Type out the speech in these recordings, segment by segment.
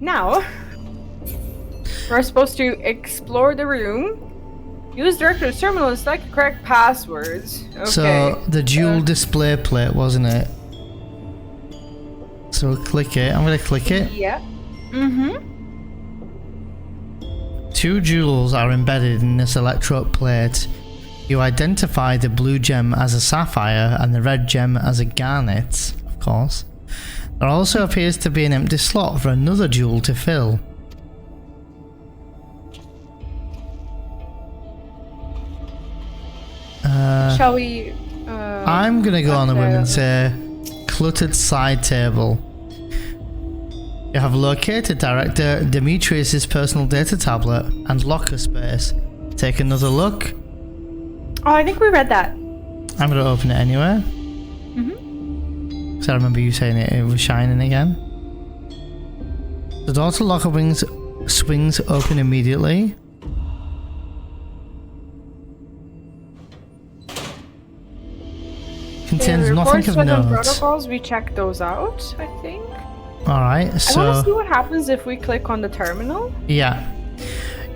Now, we're supposed to explore the room. Use director's terminal to select the correct passwords. Okay. So, the dual display plate, wasn't it? So, click it. I'm gonna click it. Yeah. Mm-hmm. 2 jewels are embedded in this electrode plate. You identify the blue gem as a sapphire and the red gem as a garnet, of course. There also appears to be an empty slot for another jewel to fill. Shall we? I'm gonna go on the whim and say cluttered side table. You have located Director Demetrius's personal data tablet and locker space. Take another look. Oh, I think we read that. I'm gonna open it anyway. Because I remember you saying it was shining again. The door to locker wings swings open immediately. Contains nothing of note. Protocols, we check those out, I think. Alright, so... I want to see what happens if we click on the terminal. Yeah.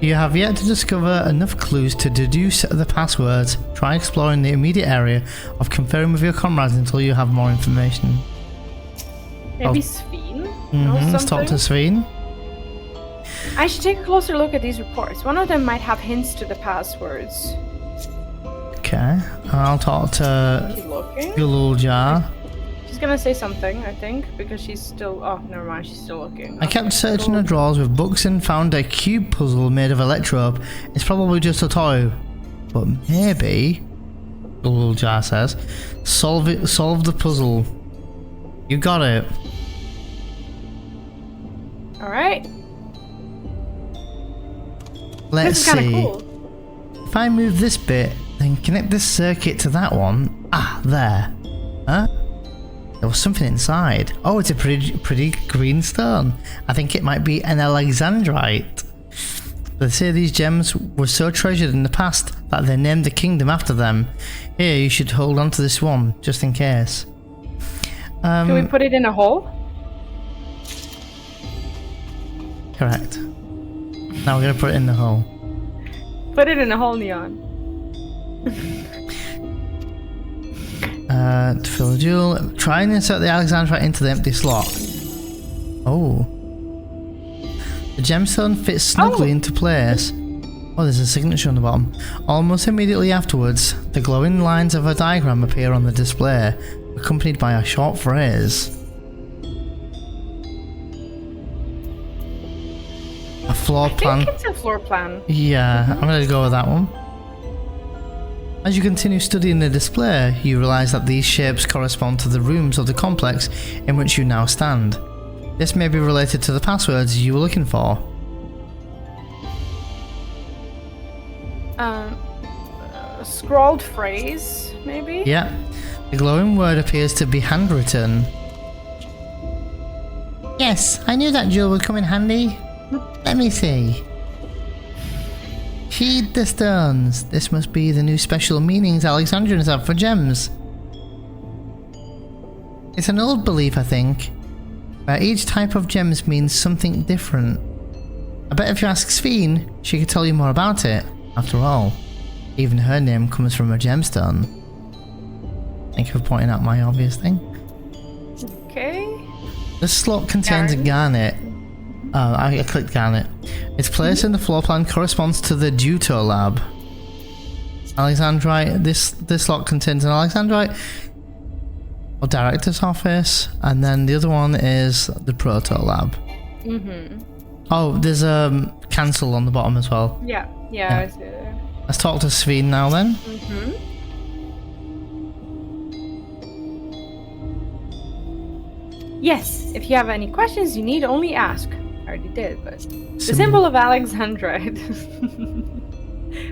You have yet to discover enough clues to deduce the passwords. Try exploring the immediate area of conferring with your comrades until you have more information. Maybe Sveen? Let's talk to Sveen. I should take a closer look at these reports. One of them might have hints to the passwords. Okay, I'll talk to Gululjar. She's gonna say something, I think, because she's still... Oh, never mind, she's still looking. I kept searching the drawers with books and found a cube puzzle made of electrope. It's probably just a toy, but maybe, Gululjar says, solve the puzzle. You got it. Alright. Let's see. This is kinda cool. If I move this bit, then connect this circuit to that one. Ah, there. Huh? There was something inside. Oh, it's a pretty green stone. I think it might be an Alexandrite. They say these gems were so treasured in the past that they named the kingdom after them. Here, you should hold on to this one, just in case. Can we put it in a hole? Correct. Now we're gonna put it in the hole. Put it in a hole, Neon. To fill a jewel, try and insert the Alexandrite into the empty slot. Oh. The gemstone fits snugly into place. Oh, there's a signature on the bottom. Almost immediately afterwards, the glowing lines of a diagram appear on the display, accompanied by a short phrase. A floor plan. I think it's a floor plan. Yeah, I'm gonna go with that one. As you continue studying the display, you realise that these shapes correspond to the rooms of the complex in which you now stand. This may be related to the passwords you were looking for. Scrawled phrase, maybe? Yeah. The glowing word appears to be handwritten. Yes, I knew that jewel would come in handy. Let me see. Heed the stones. This must be the new special meanings Alexandrians have for gems. It's an old belief, I think, where each type of gems means something different. I bet if you ask Sveen, she could tell you more about it. After all, even her name comes from a gemstone. Thank you for pointing out my obvious thing. Okay. This slot contains a garnet. Oh, I clicked garnet. Its place in the floor plan corresponds to the Dawntrail Lab. Alexandrite. This slot contains an Alexandrite or director's office, and then the other one is the Proto Lab. Oh, there's a cancel on the bottom as well. Yeah. I see it. Let's talk to Sveen now then. Yes, if you have any questions, you need only ask. I already did, but... The symbol of Alexandrite.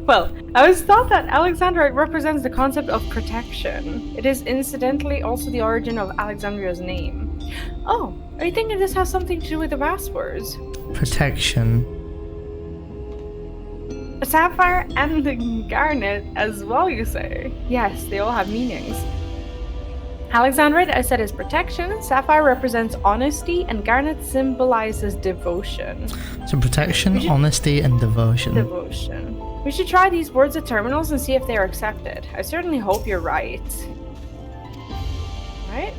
Well, I always thought that Alexandrite represents the concept of protection. It is incidentally also the origin of Alexandria's name. Oh, are you thinking this has something to do with the passwords? Protection. A sapphire and the garnet as well, you say? Yes, they all have meanings. Alexandrite, I said, is protection. Sapphire represents honesty, and garnet symbolizes devotion. So protection, honesty, and devotion. Devotion. We should try these words at terminals and see if they are accepted. I certainly hope you're right. Right?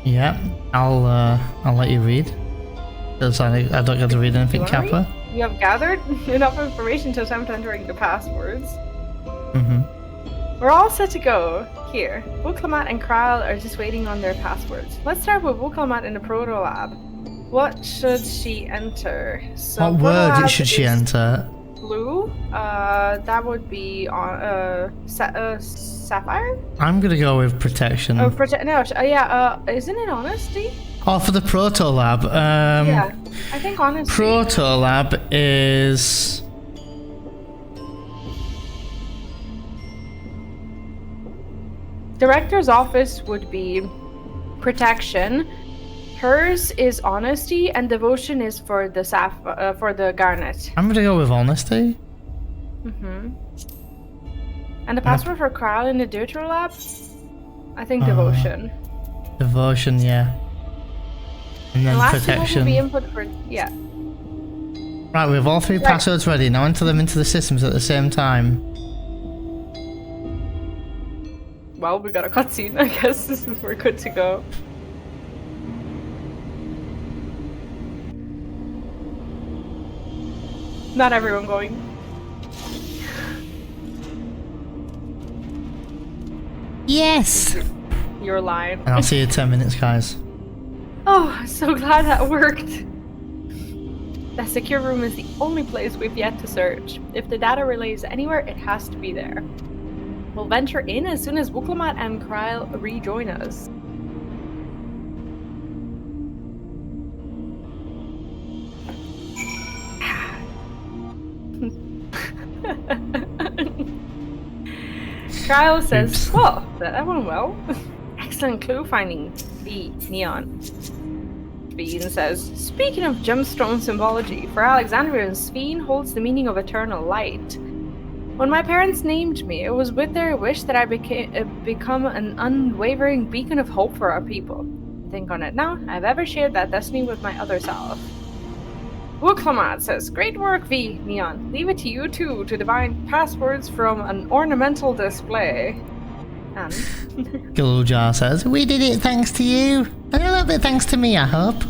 Yeah, I'll let you read. Because I don't get to read anything, Kappa. You have gathered enough information to attempt entering the passwords. We're all set to go. Here, Wuklamat and Kral are just waiting on their passwords. Let's start with Wuklamat in the Proto Lab. What should she enter? So what word should she enter? Blue. That would be on Sapphire. I'm gonna go with protection. Oh, isn't it honesty? Oh, for the Proto Lab. Yeah, I think honesty. Proto Lab is. Director's office would be protection. Hers is honesty, and devotion is for the for the garnet. I'm gonna go with honesty. And the password for Kral in the Dawntrail Lab? I think devotion. Devotion, yeah. And then the last protection. Will be input for Right, we have all three passwords ready. Now enter them into the systems at the same time. Well, we got a cutscene. I guess we're good to go. Not everyone going. Yes! You're lying. And I'll see you in 10 minutes, guys. Oh, I'm so glad that worked. That secure room is the only place we've yet to search. If the data relays anywhere, it has to be there. We'll venture in as soon as Wuklamat and Kral rejoin us. Kral says, "Well, that went well. Excellent clue finding, V. Neon." Sveen says, "Speaking of gemstone symbology, for Alexandria, Sveen holds the meaning of eternal light. When my parents named me, it was with their wish that I become an unwavering beacon of hope for our people. Think on it now, I've ever shared that destiny with my other self." Wuklamat says, "Great work, V. Neon. Leave it to you two to divine passwords from an ornamental display." And Galujar says, "We did it thanks to you. And a little bit thanks to me, I hope."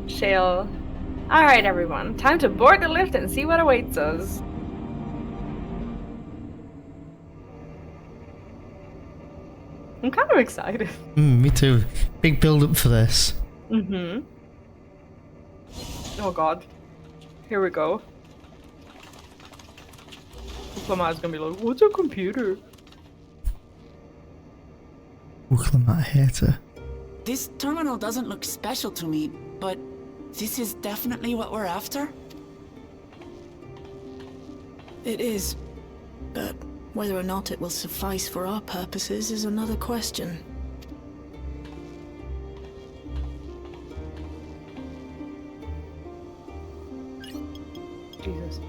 Shale. Alright everyone, time to board the lift and see what awaits us. I'm kind of excited. Me too. Big build up for this. Oh god. Here we go. Wuklamat's gonna be like, "What's a computer?" Wuklamat hater. This terminal doesn't look special to me, but this is definitely what we're after? It is, but whether or not it will suffice for our purposes is another question. Jesus.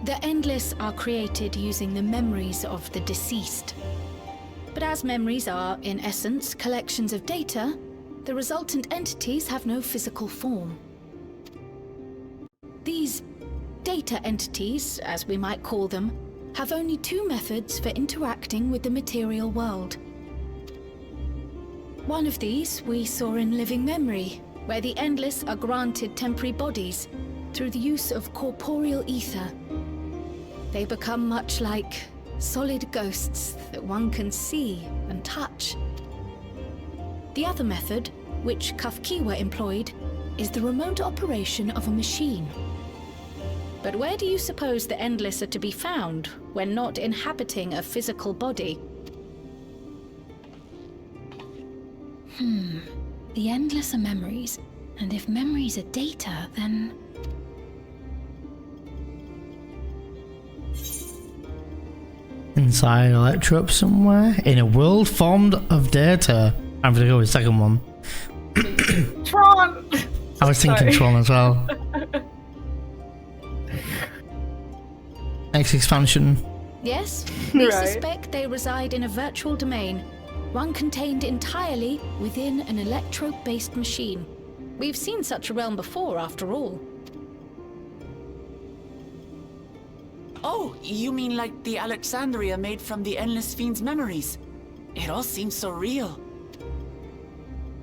The Endless are created using the memories of the deceased. But as memories are, in essence, collections of data, the resultant entities have no physical form. These data entities, as we might call them, have only two methods for interacting with the material world. One of these we saw in Living Memory, where the Endless are granted temporary bodies through the use of corporeal ether. They become much like solid ghosts that one can see and touch. The other method, which Kafkiwa employed, is the remote operation of a machine. But where do you suppose the Endless are to be found when not inhabiting a physical body? The Endless are memories, and if memories are data, then... Inside Electrope somewhere, in a world formed of data. I'm gonna go with the second one. Tron! I was thinking Sorry. Tron as well. Next expansion. Yes, we Right. suspect they reside in a virtual domain, one contained entirely within an electro-based machine. We've seen such a realm before, after all. Oh, you mean like the Alexandria made from the Endless Fiend's memories? It all seems so real.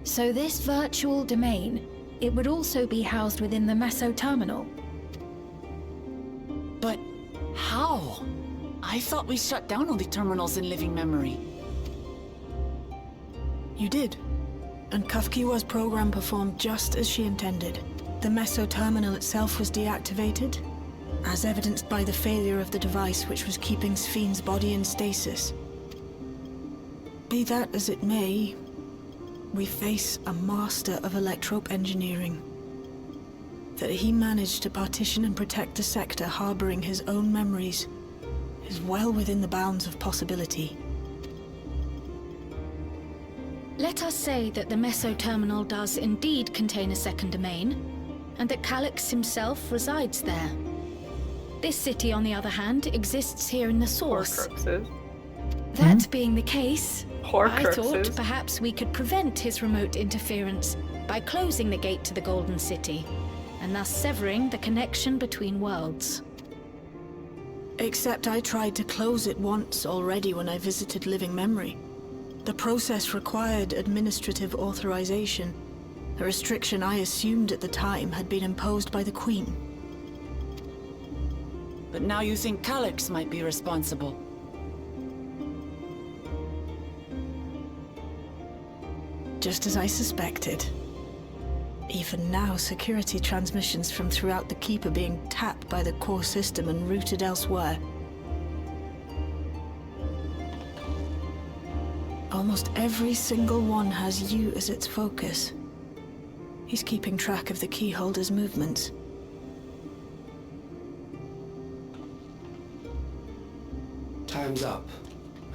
So this virtual domain, it would also be housed within the Meso Terminal. But how? I thought we shut down all the terminals in living memory. You did. And Kafkiwa's program performed just as she intended. The Meso Terminal itself was deactivated, as evidenced by the failure of the device which was keeping Spheen's body in stasis. Be that as it may, we face a master of electrope engineering. That he managed to partition and protect a sector harboring his own memories is well within the bounds of possibility. Let us say that the Meso Terminal does indeed contain a second domain, and that Calyx himself resides there. This city, on the other hand, exists here in the source. Horcruxes. That being the case, I Horcruxes. thought perhaps we could prevent his remote interference by closing the gate to the Golden City, and thus severing the connection between worlds. Except I tried to close it once already when I visited Living Memory. The process required administrative authorization, a restriction I assumed at the time had been imposed by the Queen. But now you think Calyx might be responsible. Just as I suspected. Even now, security transmissions from throughout the Keep are being tapped by the core system and routed elsewhere. Almost every single one has you as its focus. He's keeping track of the keyholder's movements. Time's up.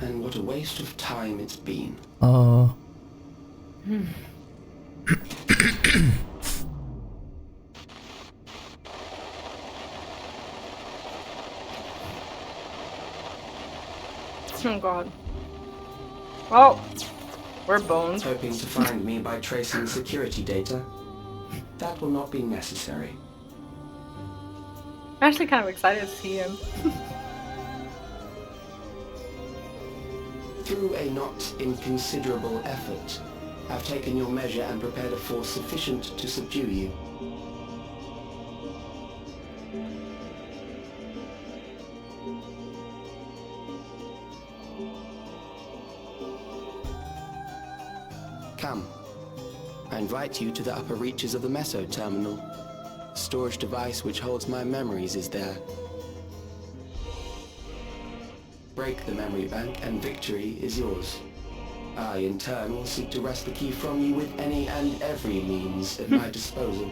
And what a waste of time it's been. Oh. Oh god. Well, we're boned. Hoping to find me by tracing security data? That will not be necessary. I'm actually kind of excited to see him. Through a not inconsiderable effort, I've taken your measure and prepared a force sufficient to subdue you. Come. I invite you to the upper reaches of the Meso Terminal. The storage device which holds my memories is there. Break the memory bank and victory is yours. I, in turn, will seek to wrest the key from you with any and every means at my disposal.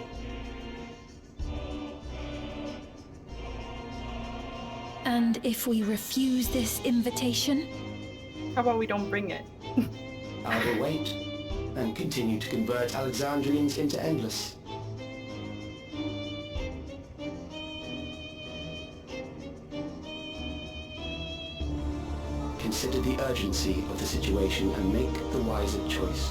And if we refuse this invitation? How about we don't bring it? I will wait and continue to convert Alexandrians into Endless. Consider the urgency of the situation and make the wiser choice.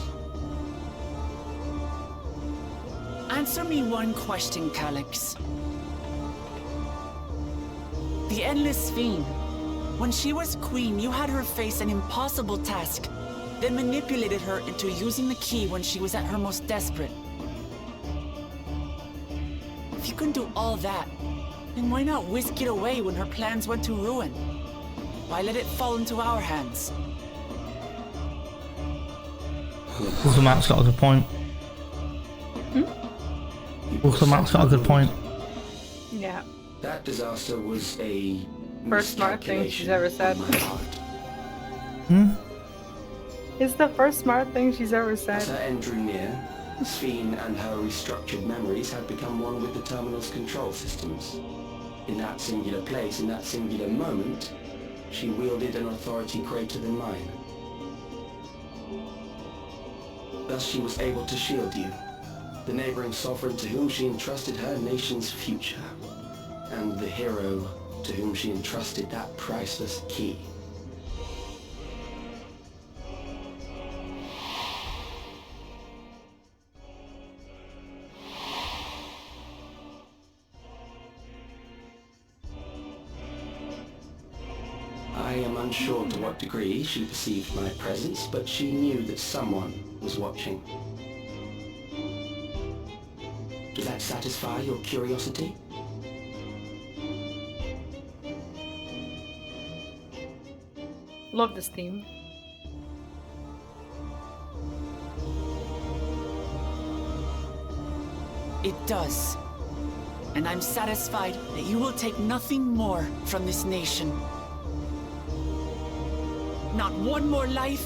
Answer me one question, Calyx. The Endless Fiend. When she was queen, you had her face an impossible task, then manipulated her into using the key when she was at her most desperate. If you can do all that, then why not whisk it away when her plans went to ruin? Why let it fall into our hands? Matt's got a good point. Matt's got a good point. Yeah. That disaster was a First smart thing she's ever said. on my part. It's the first smart thing she's ever As said. her end drew near, Spheen and her restructured memories had become one with the terminal's control systems. In that singular place, in that singular moment, she wielded an authority greater than mine. Thus she was able to shield you, the neighboring sovereign to whom she entrusted her nation's future, and the hero to whom she entrusted that priceless key. I am unsure to what degree she perceived my presence, but she knew that someone was watching. Does that satisfy your curiosity? Love this theme. It does. And I'm satisfied that you will take nothing more from this nation. Not one more life,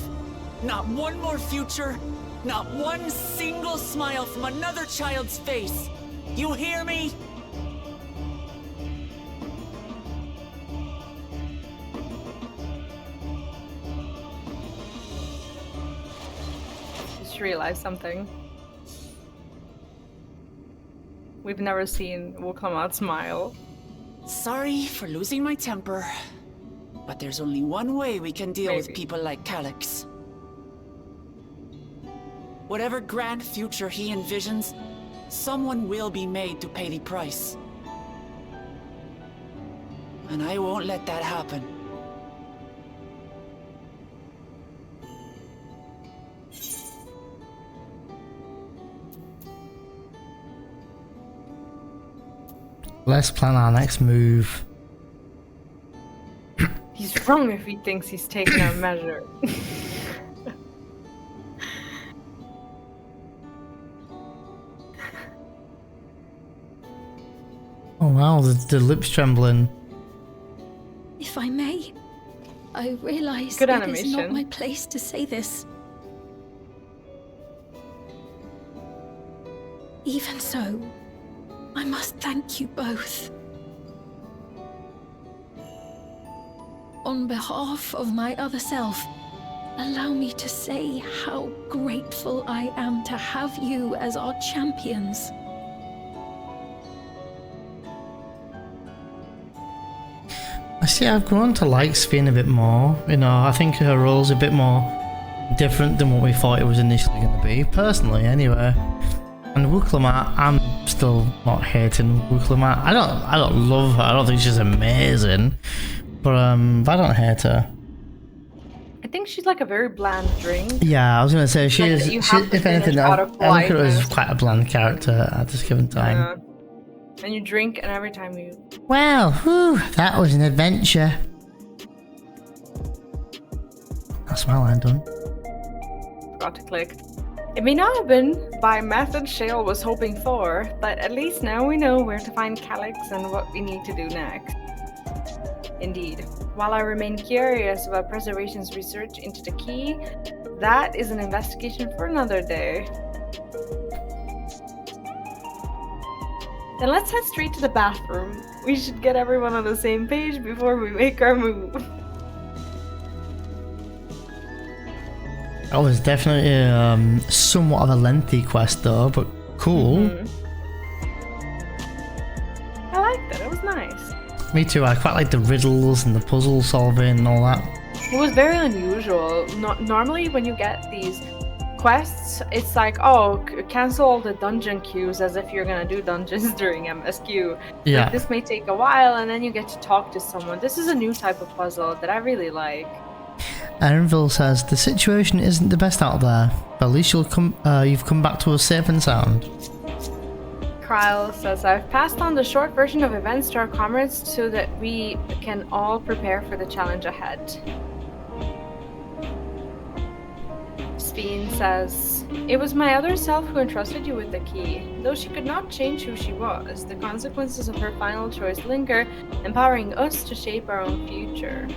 not one more future, not one single smile from another child's face. You hear me? Just realized something. We've never seen Wuklamat smile. Sorry for losing my temper, but there's only one way we can deal with Maybe. people like Calyx. Whatever grand future he envisions, someone will be made to pay the price. And I won't let that happen. Let's plan our next move. He's wrong if he thinks he's taking our measure. Oh wow, the lips trembling. If I may, I realize Good it is not animation. my place to say this. Even so, I must thank you both. On behalf of my other self, allow me to say how grateful I am to have you as our champions. I see I've grown to like Sphene a bit more. You know, I think her role's a bit more different than what we thought it was initially going to be, personally anyway. And Wuklamat, I'm still not hating Wuklamat. I don't love her. I don't think she's amazing, but I don't hate her. I think she's like a very bland drink. Yeah, I was gonna say she Like is. that you have to If anything, finish I out look of at her as politeness. quite a bland character at this given time. And you drink, and every time you... Well, whew, that was an adventure. That's my line done. Forgot to click. It may not have been by method Shale was hoping for, but at least now we know where to find Calyx and what we need to do next. Indeed. While I remain curious about Preservation's research into the key, that is an investigation for another day. Then let's head straight to the bathroom. We should get everyone on the same page before we make our move. That was definitely somewhat of a lengthy quest though, but cool. I liked it, it was nice. Me too, I quite like the riddles and the puzzle solving and all that. It was very unusual. Normally when you get these quests, it's like, oh, cancel all the dungeon queues as if you're gonna do dungeons during MSQ. Yeah. Like, this may take a while and then you get to talk to someone. This is a new type of puzzle that I really like. Aaronville says, the situation isn't the best out there, but at least you've come back to us safe and sound. Kryle says, I've passed on the short version of events to our comrades so that we can all prepare for the challenge ahead. Sphene says, it was my other self who entrusted you with the key. Though she could not change who she was, the consequences of her final choice linger, empowering us to shape our own future.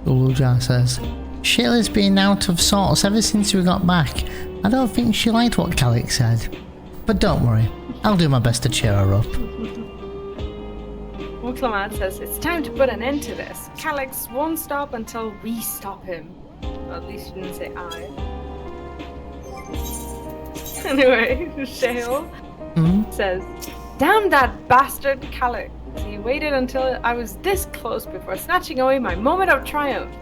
Uluja says, Shayla's been out of sorts ever since we got back. I don't think she liked what Calyx said. But don't worry, I'll do my best to cheer her up. Wuklamat says, it's time to put an end to this. Calyx won't stop until we stop him. Well, at least you didn't say I. Anyway, Shale says, "Damn that bastard Calix. He waited until I was this close before snatching away my moment of triumph.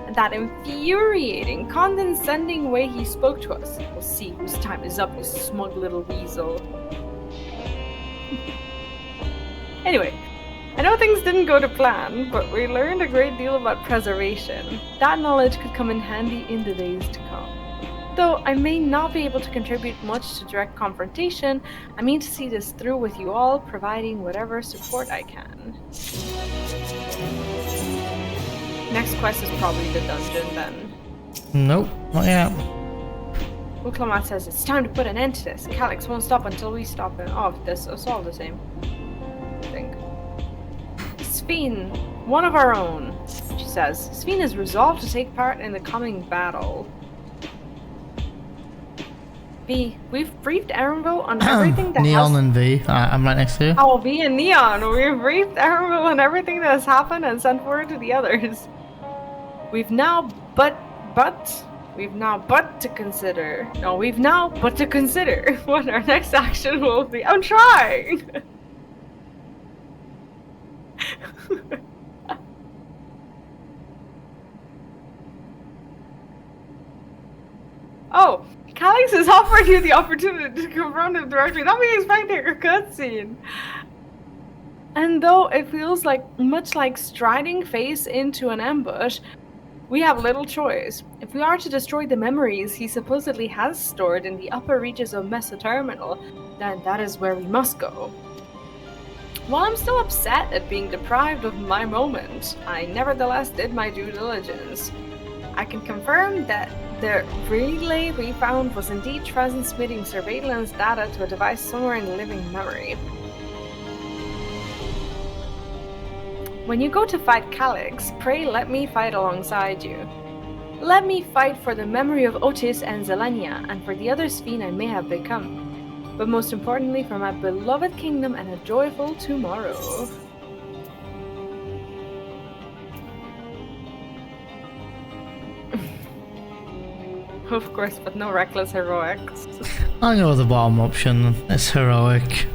And that infuriating, condescending way he spoke to us. We'll see whose time is up, you smug little weasel." Anyway, I know things didn't go to plan, but we learned a great deal about preservation. That knowledge could come in handy in the days to come. Though I may not be able to contribute much to direct confrontation, I mean to see this through with you all, providing whatever support I can. Next quest is probably the dungeon then. Nope, not yet. Uklamat says it's time to put an end to this. Calix won't stop until we stop him. Oh, this is all the same. I think. Sphene, one of our own, she says. Sphene is resolved to take part in the coming battle. V, we've briefed Erenville on everything that Neon and V, I'm right next to you. Oh, V and Neon, we've briefed Erenville on everything that has happened and sent word to the others. We've now but to consider what our next action will be. I'm trying! Oh, Calix has offered you the opportunity to confront him directly. That means expecting a cutscene. And though it feels much like striding face into an ambush, we have little choice. If we are to destroy the memories he supposedly has stored in the upper reaches of Mesoterminal, then that is where we must go. While I'm still upset at being deprived of my moment, I nevertheless did my due diligence. I can confirm that the relay we found was indeed transmitting surveillance data to a device somewhere in living memory. When you go to fight Calix, pray let me fight alongside you. Let me fight for the memory of Otis and Zelenia, and for the other Sphene I may have become. But most importantly, for my beloved kingdom and a joyful tomorrow. Of course, but no reckless heroics. I'll go with the bottom option. It's heroic.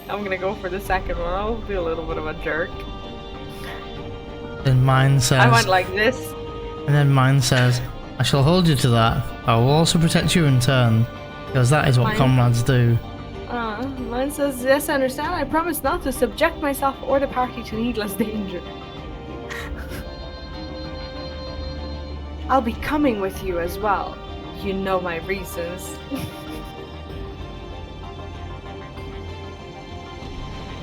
I'm gonna go for the second one. I'll be a little bit of a jerk. Then mine says... I went like this. And then mine says, I shall hold you to that. I will also protect you in turn. Because that is what comrades do. Mine says, yes, I understand. I promise not to subject myself or the party to needless danger. I'll be coming with you as well. You know my reasons.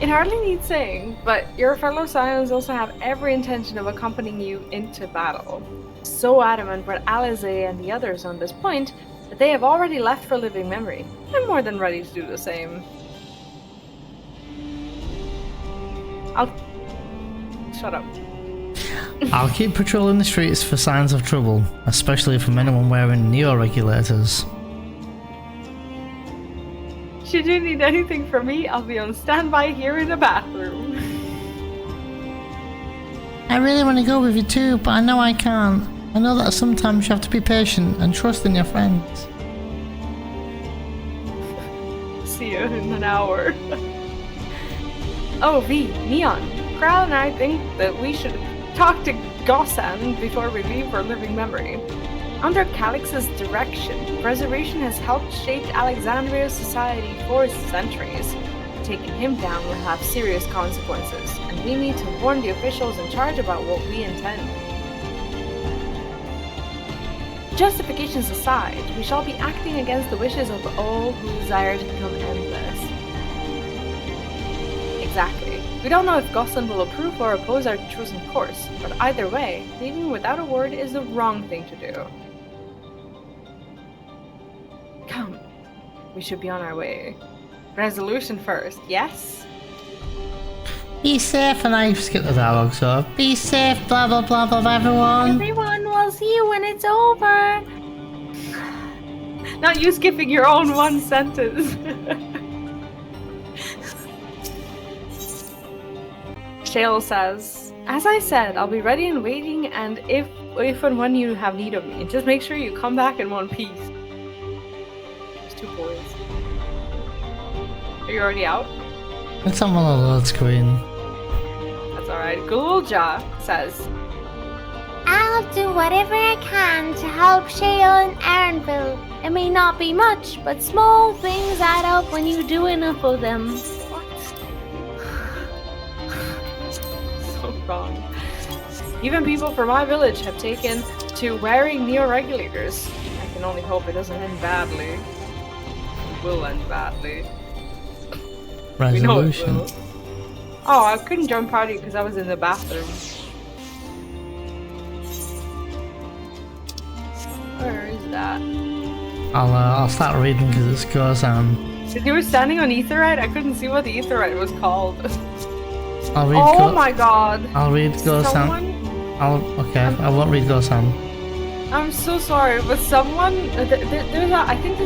It hardly needs saying, but your fellow Scions also have every intention of accompanying you into battle. So adamant were Alize and the others on this point that they have already left for living memory. I'm more than ready to do the same. Shut up. I'll keep patrolling the streets for signs of trouble, especially from anyone wearing neo-regulators. Should you need anything from me, I'll be on standby here in the bathroom. I really want to go with you too, but I know I can't. I know that sometimes you have to be patient and trust in your friends. See you in an hour. Oh, V, Neon. Kral and I think that we should talk to Gossan before we leave for living memory. Under Calix's direction, preservation has helped shape Alexandria's society for centuries. Taking him down will have serious consequences, and we need to warn the officials in charge about what we intend. Justifications aside, we shall be acting against the wishes of all who desire to become endless. Exactly. We don't know if Gossan will approve or oppose our chosen course, but either way, leaving without a word is the wrong thing to do. Come, we should be on our way. Resolution first, yes? Be safe, and I skip the dialogue, so be safe, blah blah blah blah everyone. Everyone will see you when it's over. Not you skipping your own one sentence. Shale says, as I said, I'll be ready and waiting, and if and when you have need of me, just make sure you come back in one piece. 2 boys. Are you already out? Let's have on the load screen. That's alright. Gulja says, I'll do whatever I can to help Shale and Aaronville. It may not be much, but small things add up when you do enough of them. so wrong. Even people from my village have taken to wearing neo-regulators. I can only hope it doesn't end badly. It will end badly. We know it Resolution. will. Oh, I couldn't join party because I was in the bathroom. Where is that? I'll start reading because it goes on. If you were standing on Aetherite, I couldn't see what the Aetherite was called. I'll read. Oh my god! I'll read Gosan. Someone? I won't read Gosan. I'm so sorry, but someone there's a I think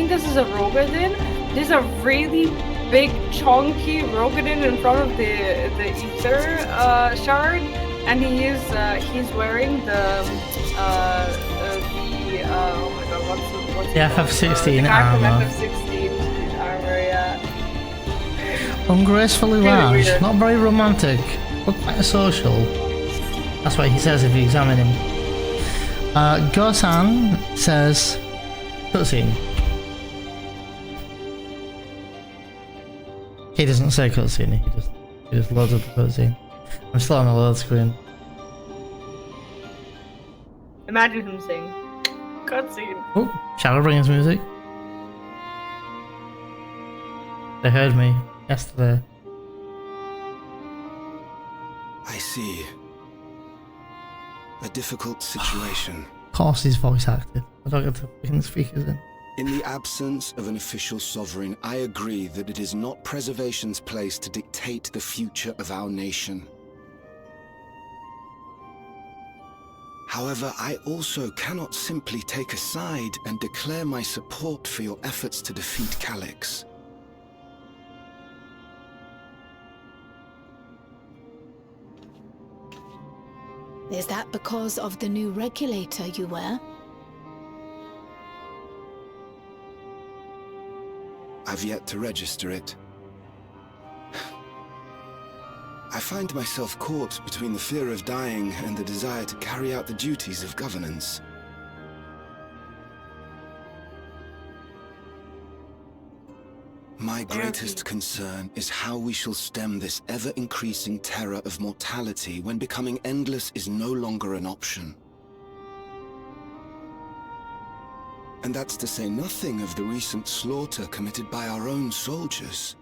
this is a Rogadin. There's a really big chunky Rogadin in front of the ether shard, and he's wearing the oh my god, what's The FF16 armor? armor. FF16 armor, yeah. Ungracefully Really large, weird. not very romantic, but quite social. That's what he says if you examine him. Gosan says, cutscene. He doesn't say cutscene, he just loads up the cutscene. I'm still on the load screen. Imagine him saying, cutscene. Oh, Shadowbringers music. They heard me yesterday. I see. A difficult situation. Of course he's voice acted. I don't get to put the speakers in. In the absence of an official sovereign, I agree that it is not preservation's place to dictate the future of our nation. However, I also cannot simply take a side and declare my support for your efforts to defeat Calyx. Is that because of the new regulator you wear? I've yet to register it. I find myself caught between the fear of dying and the desire to carry out the duties of governance. My greatest concern is how we shall stem this ever-increasing terror of mortality when becoming endless is no longer an option. And that's to say nothing of the recent slaughter committed by our own soldiers.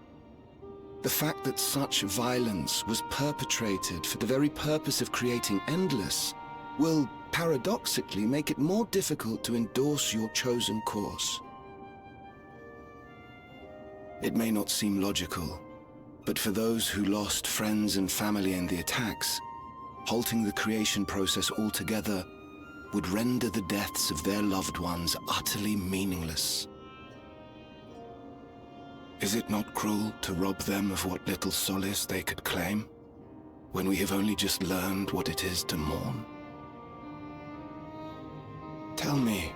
The fact that such violence was perpetrated for the very purpose of creating endless will, paradoxically, make it more difficult to endorse your chosen course. It may not seem logical, but for those who lost friends and family in the attacks, halting the creation process altogether would render the deaths of their loved ones utterly meaningless. Is it not cruel to rob them of what little solace they could claim, when we have only just learned what it is to mourn? Tell me,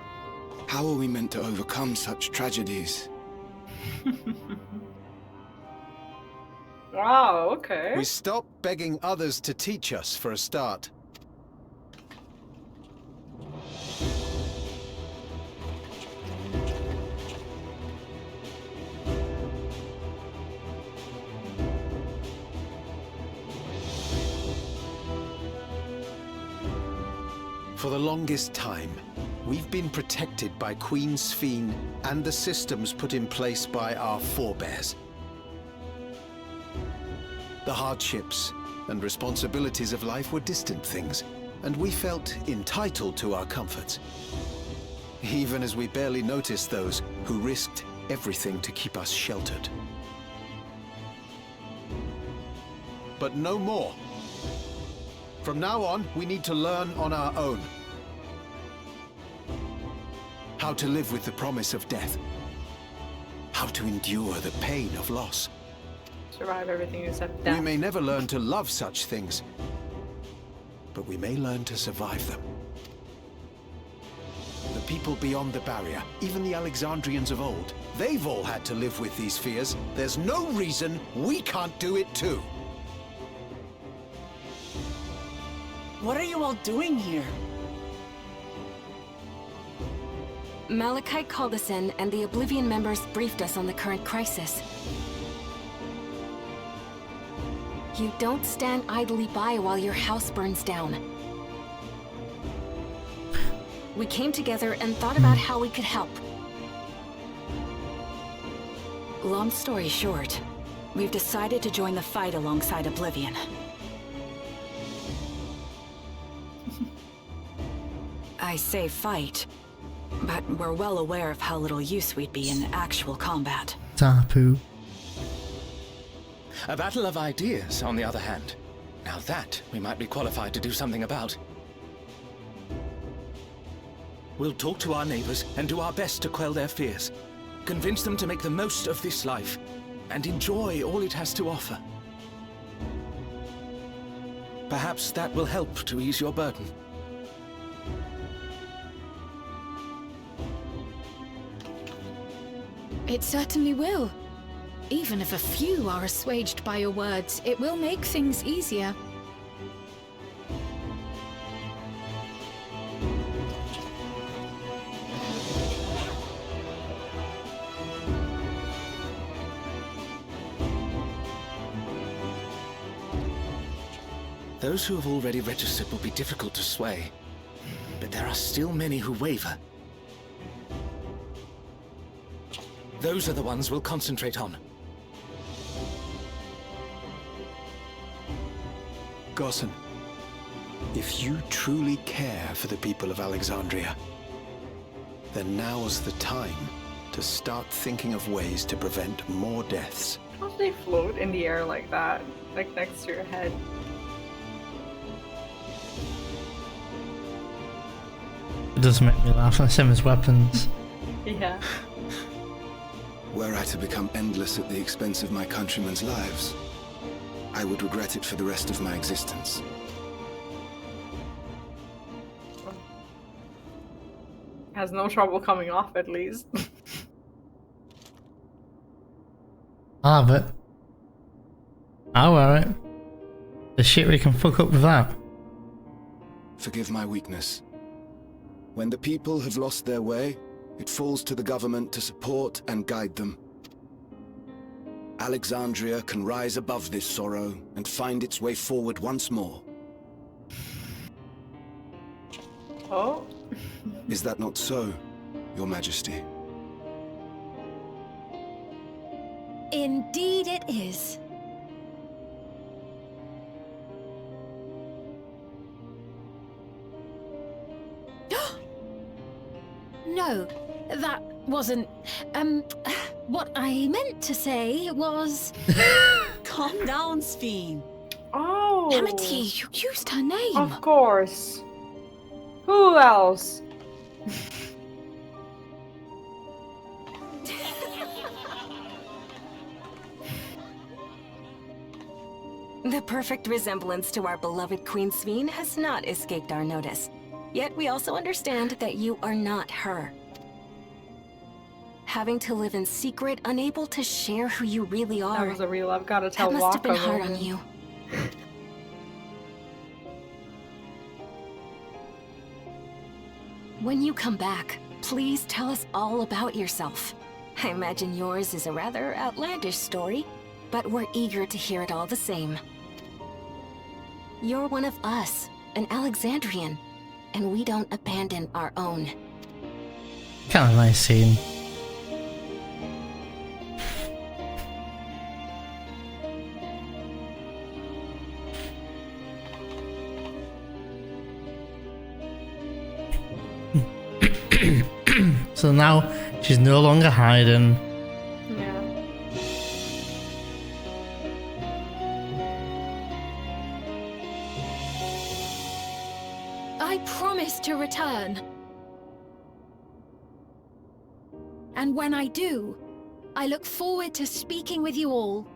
how are we meant to overcome such tragedies? Wow, okay. We stop begging others to teach us for a start. For the longest time, we've been protected by Queen Sphene and the systems put in place by our forebears. The hardships and responsibilities of life were distant things, and we felt entitled to our comforts, even as we barely noticed those who risked everything to keep us sheltered. But no more. From now on, we need to learn on our own. How to live with the promise of death. How to endure the pain of loss. Survive everything except death. We may never learn to love such things, but we may learn to survive them. The people beyond the barrier, even the Alexandrians of old. They've all had to live with these fears. There's no reason we can't do it too. What are you all doing here? Malachite called us in, and the Oblivion members briefed us on the current crisis. You don't stand idly by while your house burns down. We came together and thought about how we could help. Long story short, we've decided to join the fight alongside Oblivion. I say fight, but we're well aware of how little use we'd be in actual combat. Tapu. A battle of ideas, on the other hand. Now that we might be qualified to do something about. We'll talk to our neighbors and do our best to quell their fears. Convince them to make the most of this life and enjoy all it has to offer. Perhaps that will help to ease your burden. It certainly will. Even if a few are assuaged by your words, it will make things easier. Those who have already registered will be difficult to sway, but there are still many who waver. Those are the ones we'll concentrate on. Gossan, if you truly care for the people of Alexandria, then now's the time to start thinking of ways to prevent more deaths. How do they float in the air like that? Like next to your head? It does make me laugh. I same as weapons. Yeah. Were I to become endless at the expense of my countrymen's lives, I would regret it for the rest of my existence. Has no trouble coming off, at least. I'll have it. I'll wear it. The shit we can fuck up with that. Forgive my weakness. When the people have lost their way, it falls to the government to support and guide them. Alexandria can rise above this sorrow and find its way forward once more. Oh? Is that not so, Your Majesty? Indeed it is. No, that wasn't... what I meant to say was... Calm down, Sphene. Oh! Amity, you used her name. Of course. Who else? The perfect resemblance to our beloved Queen Sphene has not escaped our notice. Yet we also understand that you are not her. Having to live in secret, unable to share who you really are. That was a real, I've got to tell That must have been Waka hard moment. on you. When you come back, please tell us all about yourself. I imagine yours is a rather outlandish story, but we're eager to hear it all the same. You're one of us, an Alexandrian, and we don't abandon our own. Kind of nice scene. So now she's no longer hiding. Yeah. I promise to return. And when I do, I look forward to speaking with you all.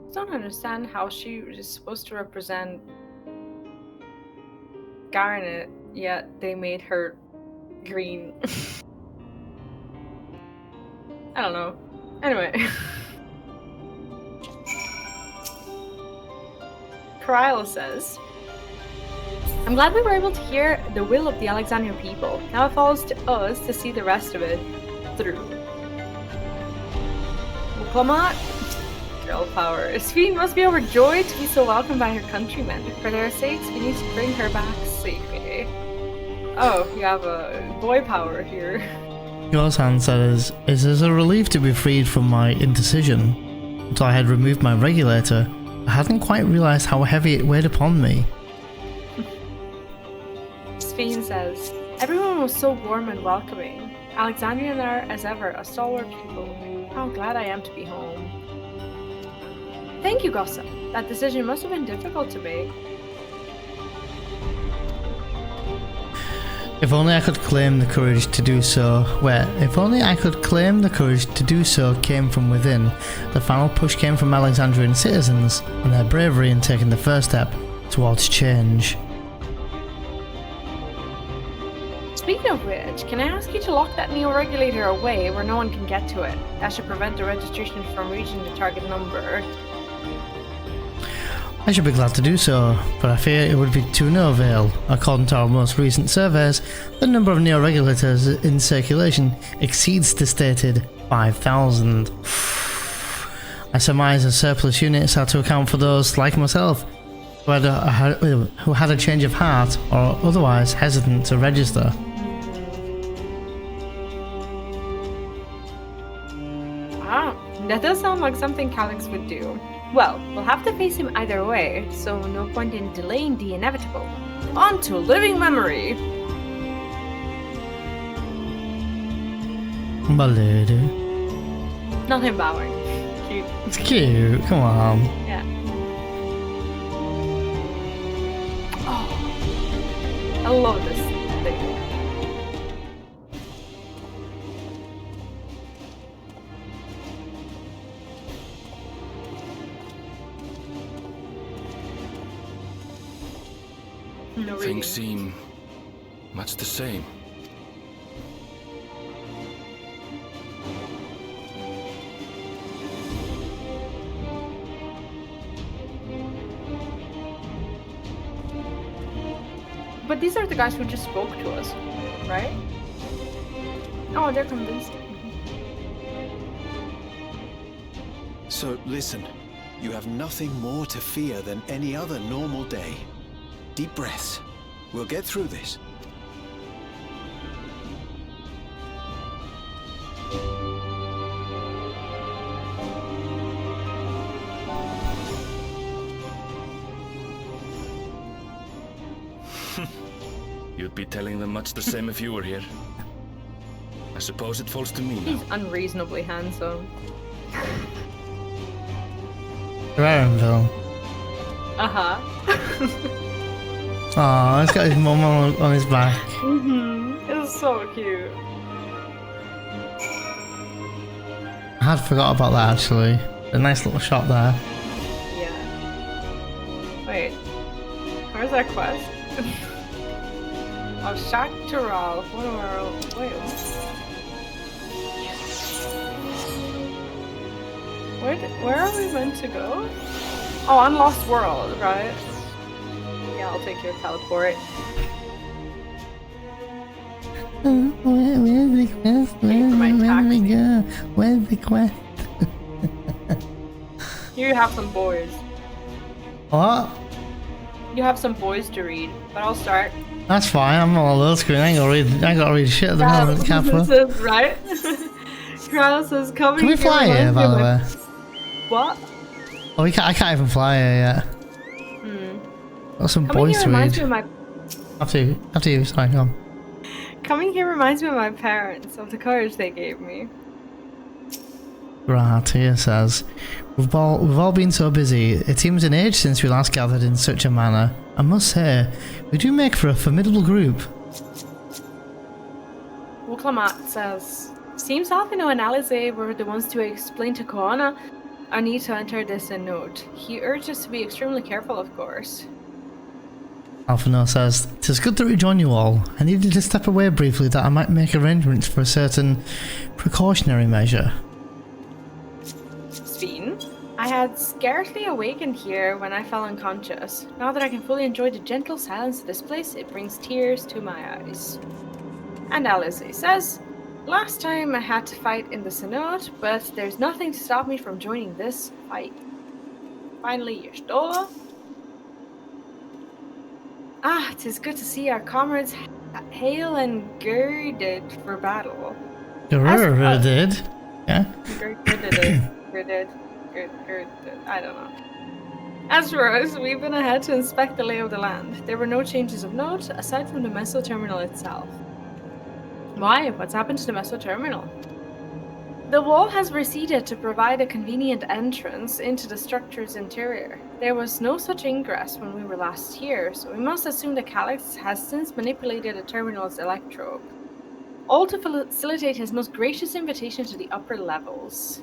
I don't understand how she is supposed to represent garnet, yet they made her green. I don't know. Anyway. Kryl says, I'm glad we were able to hear the will of the Alexandrian people. Now it falls to us to see the rest of it through. Well, come on. Girl power. Sphene must be overjoyed to be so welcomed by her countrymen. For their sakes, we need to bring her back safely. Oh, you have a boy power here. Yorzhan says, it is a relief to be freed from my indecision. Until I had removed my regulator, I hadn't quite realised how heavy it weighed upon me. Sphene says, everyone was so warm and welcoming. Alexandrian are, as ever, a stalwart people. How glad I am to be home. Thank you, Gossip. That decision must have been difficult to make. If only I could claim the courage to do so. If only I could claim the courage to do so came from within. The final push came from Alexandrian citizens and their bravery in taking the first step towards change. Speaking of which, can I ask you to lock that neo-regulator away where no one can get to it? That should prevent the registration from reaching the target number. I should be glad to do so, but I fear it would be to no avail. According to our most recent surveys, the number of neo-regulators in circulation exceeds the stated 5,000. I surmise the surplus units are to account for those like myself, who had a change of heart or otherwise hesitant to register. Ah, that does sound like something Calyx would do. Well, we'll have to face him either way, so no point in delaying the inevitable. On to living memory! My lady. Not him bowing. Cute. It's cute, come on. Yeah. Oh, I love this thing. No reading. Things seem much the same. But these are the guys who just spoke to us, right? Oh, they're convinced. So listen, you have nothing more to fear than any other normal day. Deep breaths. We'll get through this. You'd be telling them much the same if you were here. I suppose it falls to me now. He's unreasonably handsome. Rarenville. Uh-huh. Aw, he's got his mum on his back. It's so cute. I had forgot about that actually. A nice little shot there. Yeah. Wait. Where's that quest? Oh, Shaktaral. What am I? Wait, what? Where are we meant to go? Oh, on Lost World, right? Yeah, I'll take your teleport. Where's the quest? Where do we go? Where's the quest? You have some boys. What? You have some boys to read, but I'll start. That's fine, I'm on a load screen. I ain't gotta read shit at the moment, Kappa. This is right. Kraus is coming. Can we fly here, by the way? What? Oh, I can't even fly here yet. Got some Coming boys here to reminds read. me of my After you, sorry, go on. Coming here reminds me of my parents, of the courage they gave me. Gratia says, we've all been so busy. It seems an age since we last gathered in such a manner. I must say, we do make for a formidable group. Wuklamat says, seems Alphino and Alize were the ones to explain to Koana I need to enter this in note. He urged us to be extremely careful, of course. Alphino says, "'Tis good to rejoin you all. I needed to step away briefly that I might make arrangements for a certain precautionary measure." Sveen, I had scarcely awakened here when I fell unconscious. Now that I can fully enjoy the gentle silence of this place, it brings tears to my eyes. And Alice says, "Last time I had to fight in the Synod, but there's nothing to stop me from joining this fight." Finally, Y'shtola. "Ah, 'tis good to see our comrades hale and girded for battle." Girded? Yeah? Girded. I don't know. As for us, we've been ahead to inspect the lay of the land. There were no changes of note, aside from the Meso Terminal itself. Why? What's happened to the Meso Terminal? The wall has receded to provide a convenient entrance into the structure's interior. There was no such ingress when we were last here, so we must assume that Calyx has since manipulated the terminal's electrode. All to facilitate his most gracious invitation to the upper levels.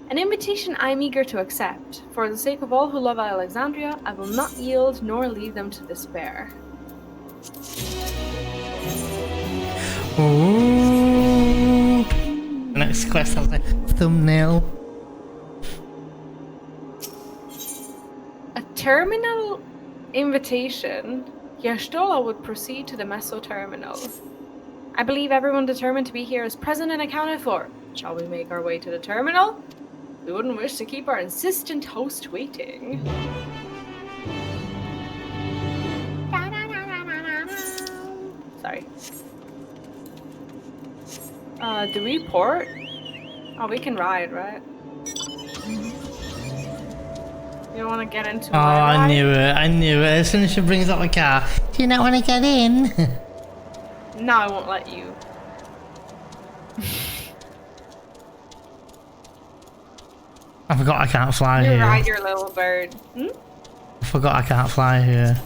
An invitation I am eager to accept. For the sake of all who love Alexandria, I will not yield nor leave them to despair. Ooh. Next quest has a thumbnail. A terminal invitation. Y'shtola would proceed to the Meso Terminal. I believe everyone determined to be here is present and accounted for. Shall we make our way to the terminal? We wouldn't wish to keep our insistent host waiting. Sorry. Do we port? Oh, we can ride, right? You don't want to get into my ride? I knew it. As soon as she brings up the car, do you not want to get in? No, I won't let you. I forgot I can't fly You here. ride your little bird. Hmm? I forgot I can't fly here.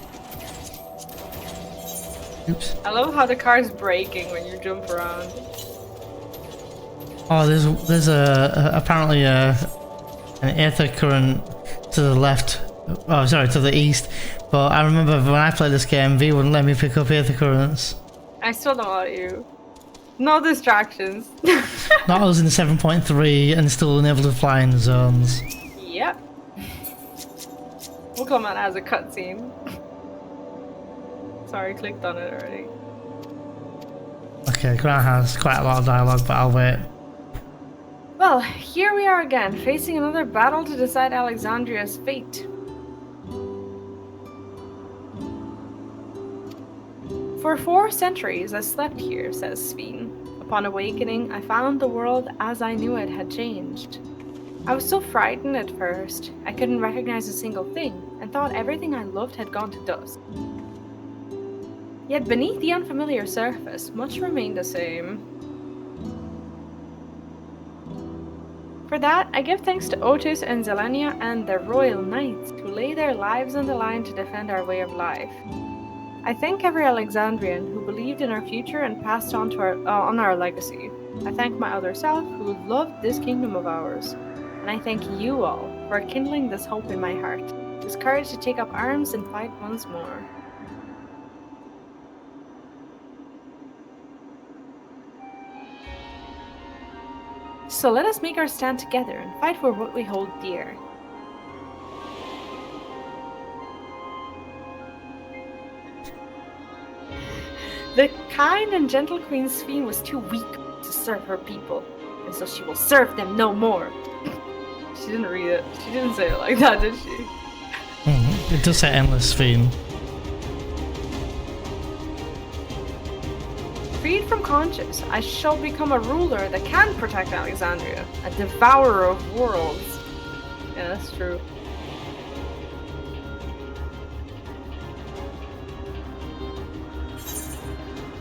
Oops. I love how the car's braking when you jump around. Oh, there's apparently an aether current to the left. Oh, sorry, to the east. But I remember when I played this game, V wouldn't let me pick up aether currents. I still don't let you. No distractions. Not us in the 7.3 and still unable to fly in the zones. Yep. We'll come on as a cutscene. Sorry, I clicked on it already. Okay, Grant has quite a lot of dialogue, but I'll wait. Well, here we are again, facing another battle to decide Alexandria's fate. For 4 centuries I slept here, says Sveen. Upon awakening, I found the world as I knew it had changed. I was so frightened at first, I couldn't recognize a single thing, and thought everything I loved had gone to dust. Yet beneath the unfamiliar surface, much remained the same. For that, I give thanks to Otis and Zelenia and their royal knights who lay their lives on the line to defend our way of life. I thank every Alexandrian who believed in our future and passed on to our legacy. I thank my other self who loved this kingdom of ours. And I thank you all for kindling this hope in my heart, this courage to take up arms and fight once more. So let us make our stand together and fight for what we hold dear. The kind and gentle Queen Sveen was too weak to serve her people, and so she will serve them no more. She didn't read it. She didn't say it like that, did she? It does say endless Sveen. Freed from conscience, I shall become a ruler that can protect Alexandria, a devourer of worlds. Yeah, that's true.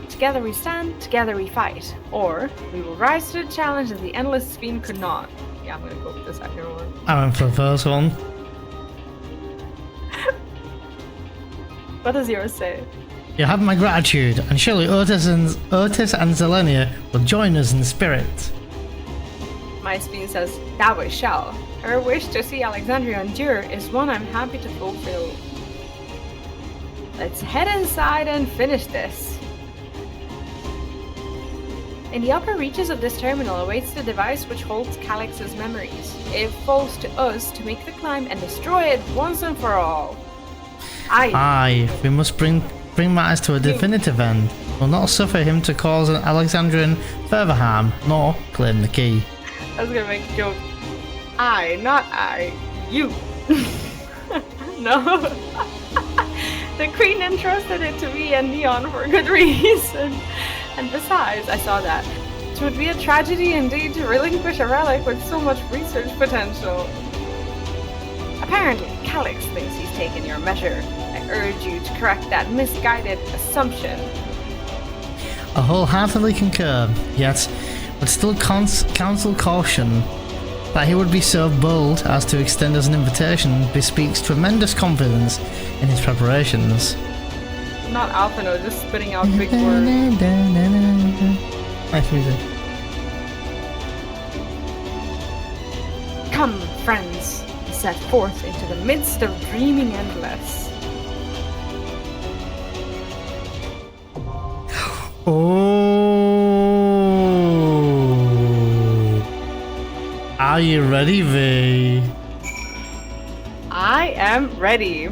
Together we stand, together we fight. Or, we will rise to the challenge that the endless Sveen could not. Yeah, I'm gonna go with the second one. I went for the first one. What does yours say? You have my gratitude, and surely Otis and Zelenia will join us in spirit. My Sveen says, that we shall. Her wish to see Alexandria endure is one I'm happy to fulfill. Let's head inside and finish this. In the upper reaches of this terminal awaits the device which holds Calix's memories. It falls to us to make the climb and destroy it once and for all. Aye, we must bring matters to a definitive end. We'll not suffer him to cause an Alexandrian further harm, nor claim the key. I was gonna make a joke. I, not I, you. No. The Queen entrusted it to me and Neon for a good reason. And besides, I saw that. It would be a tragedy indeed to relinquish a relic with so much research potential. Apparently, Calix thinks he's taken your measure. I urge you to correct that misguided assumption. I wholeheartedly concur, yet would still counsel caution. That he would be so bold as to extend us an invitation bespeaks tremendous confidence in his preparations. Not Alphino, just spitting out big words. Nice music. Come, friends, he set forth into the midst of dreaming endless. Are you ready, V? I am ready.